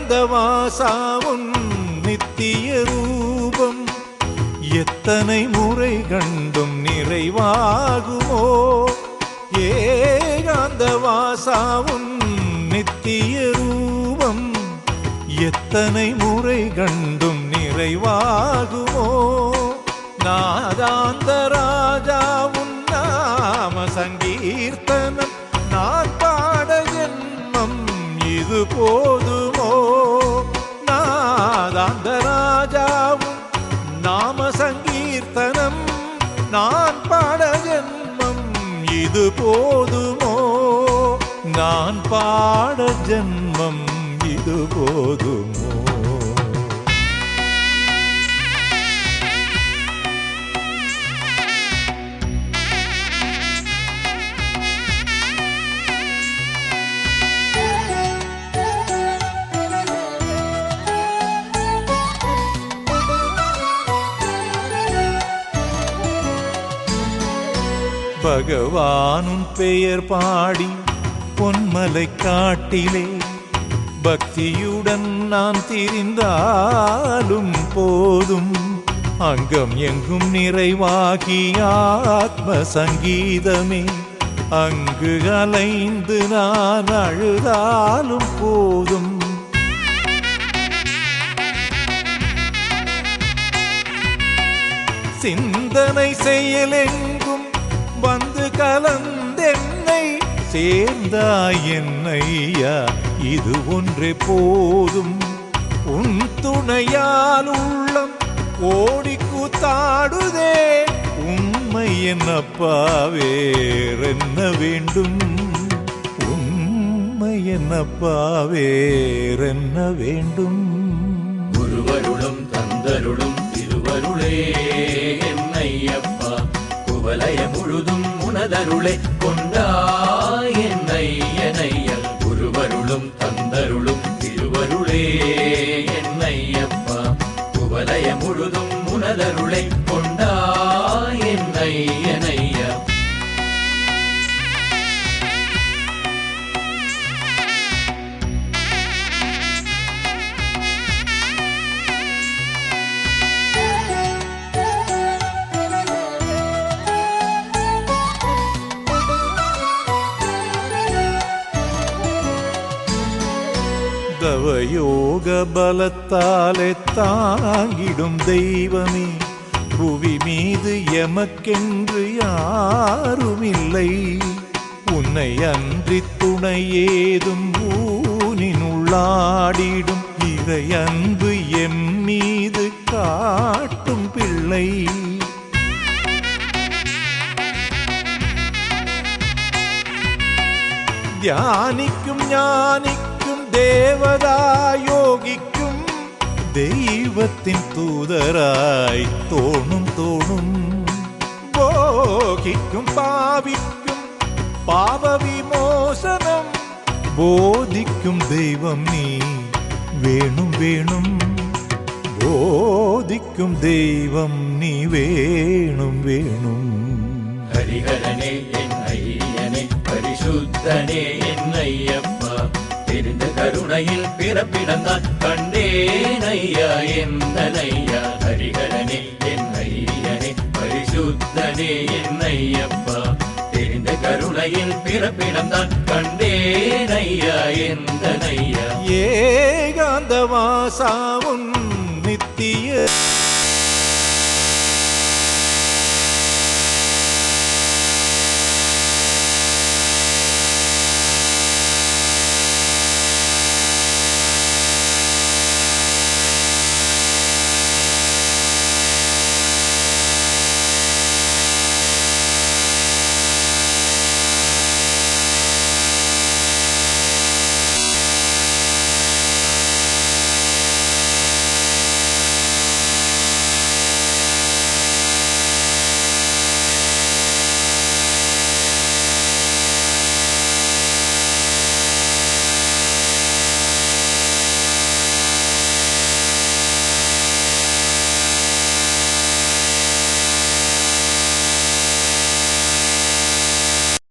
ஏகாந்தவாசாவும் நித்திய ரூபம் எத்தனை முறை கண்டும் நிறைவாகுமோ? ஏகாந்தவாசாவும் நித்திய ரூபம் எத்தனை முறை கண்டும் நிறைவாகுமோ? நாதாந்த ராஜாவும் நாம சங்கீர்த்தனம் நான் பாட ஜென்மம் இது போதுமோ? நாதாந்த ராஜாவும் நாம சங்கீர்த்தனம் நான் பாட ஜென்மம் இது போதுமோ? நான் பாட ஜென்மம் இது போதுமோ? பகவானும் பெயர் பாடி பொன்மலை காட்டிலே பக்தியுடன் நான் திரிந்தாலும் போதும் அங்கம் எங்கும் நிறைவாகி ஆத்ம சங்கீதமே அங்கு அலைந்து நான் அழுதாலும் போதும். சிந்தனை செயலெங்கும் வந்து கலந்தென்னை சேர்ந்தாய் என்னையா இது ஒன்றே போதும். உன் துணையால் உள்ளம் ஓடி கூத்தாடுதே உண்மை என்னப்பா வேறென்ன வேண்டும்? உண்மை என்னப்பா வேறென்ன வேண்டும்? குருவருளும் தந்தருளும் திருவருளே என்னையப்பா குவலய முழுதும் உனதருளை கொண்டாய் என்னையனையல். குருவருளும் தந்தருளும் திருவருளே என்னையப்பா குவலய முழுதும் உனதருளை கொண்டாய் என்னையனையா. தவயோக பலத்தாலே தாங்கிடும் தெய்வமே புவி மீது எமக்கென்று யாருமில்லை. உன்னை அன்றி துணை ஏதும் ஊனினுள்ளாடிடும் இறை அன்பு எம் மீது காட்டும் பிள்ளை. தியானிக்கும் ஞானிக்கும் தேவதா யோகிக்கும் தெய்வத்தின் தூதராய் தோணும் தோணும். போகிக்கும் பாவிக்கும் பாவ விமோசனம் போதிக்கும் தெய்வம் நீ வேணும் வேணும். போதிக்கும் தெய்வம் நீ வேணும் வேணும். ஹரிஹரனே என் ஐயனே பரிசுத்தனே என்னையப்பா தெரிந்த கருணையில் பிறப்பிடந்தான் கண்டேன் ஐயா என்னையா. ஹரிஹரனே என் ஐயனே பரிசுத்தனே என்னையப்பா தெரிந்த கருணையில் பிறப்பிடந்தான் கண்டேன் ஐயா என்னையா. ஏகாந்தவாசாவும் நித்திய